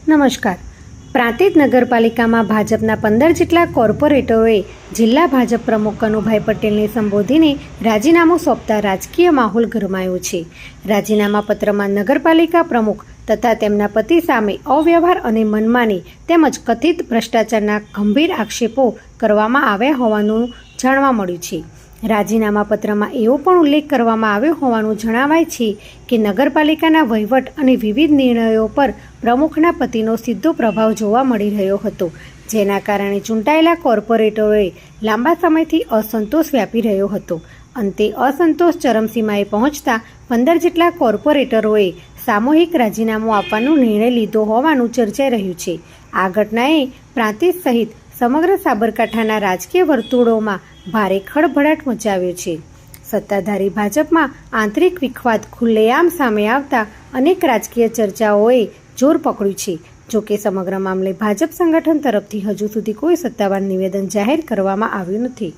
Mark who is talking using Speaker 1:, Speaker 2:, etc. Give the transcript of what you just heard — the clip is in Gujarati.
Speaker 1: નમસ્કાર. પ્રાંતિજ નગરપાલિકામાં ભાજપના 15 જેટલા કોર્પોરેટરોએ જિલ્લા ભાજપ પ્રમુખ કનુભાઈ પટેલને સંબોધીને રાજીનામું સોંપતા રાજકીય માહોલ ગરમાયો છે. રાજીનામા પત્રમાં નગરપાલિકા પ્રમુખ તથા તેમના પતિ સામે અવ્યવહાર અને મનમાની તેમજ કથિત ભ્રષ્ટાચારના ગંભીર આક્ષેપો કરવામાં આવ્યા હોવાનું જાણવા મળ્યું છે. રાજીનામા પત્રમાં એવો પણ ઉલ્લેખ કરવામાં આવ્યો હોવાનું જણાવાય છે કે નગરપાલિકાના વહીવટ અને વિવિધ નિર્ણયો પર પ્રમુખના પતિનો સીધો પ્રભાવ જોવા મળી રહ્યો હતો, જેના કારણે ચૂંટાયેલા કોર્પોરેટરોએ લાંબા સમયથી અસંતોષ વ્યાપી રહ્યો હતો. અંતે અસંતોષ ચરમસીમાએ પહોંચતા 15 જેટલા કોર્પોરેટરોએ સામૂહિક રાજીનામું આપવાનો નિર્ણય લીધો હોવાનું ચર્ચાઈ રહ્યું છે. આ ઘટનાએ પ્રાંતિજ સહિત સમગ્ર સાબરકાંઠાના રાજકીય વર્તુળોમાં ભારે ખળભળાટ મચાવ્યો છે. સત્તાધારી ભાજપમાં આંતરિક વિખવાદ ખુલ્લેઆમ સામે આવતા અનેક રાજકીય ચર્ચાઓએ જોર પકડ્યું છે. જોકે સમગ્ર મામલે ભાજપ સંગઠન તરફથી હજુ સુધી કોઈ સત્તાવાર નિવેદન જાહેર કરવામાં આવ્યું નથી.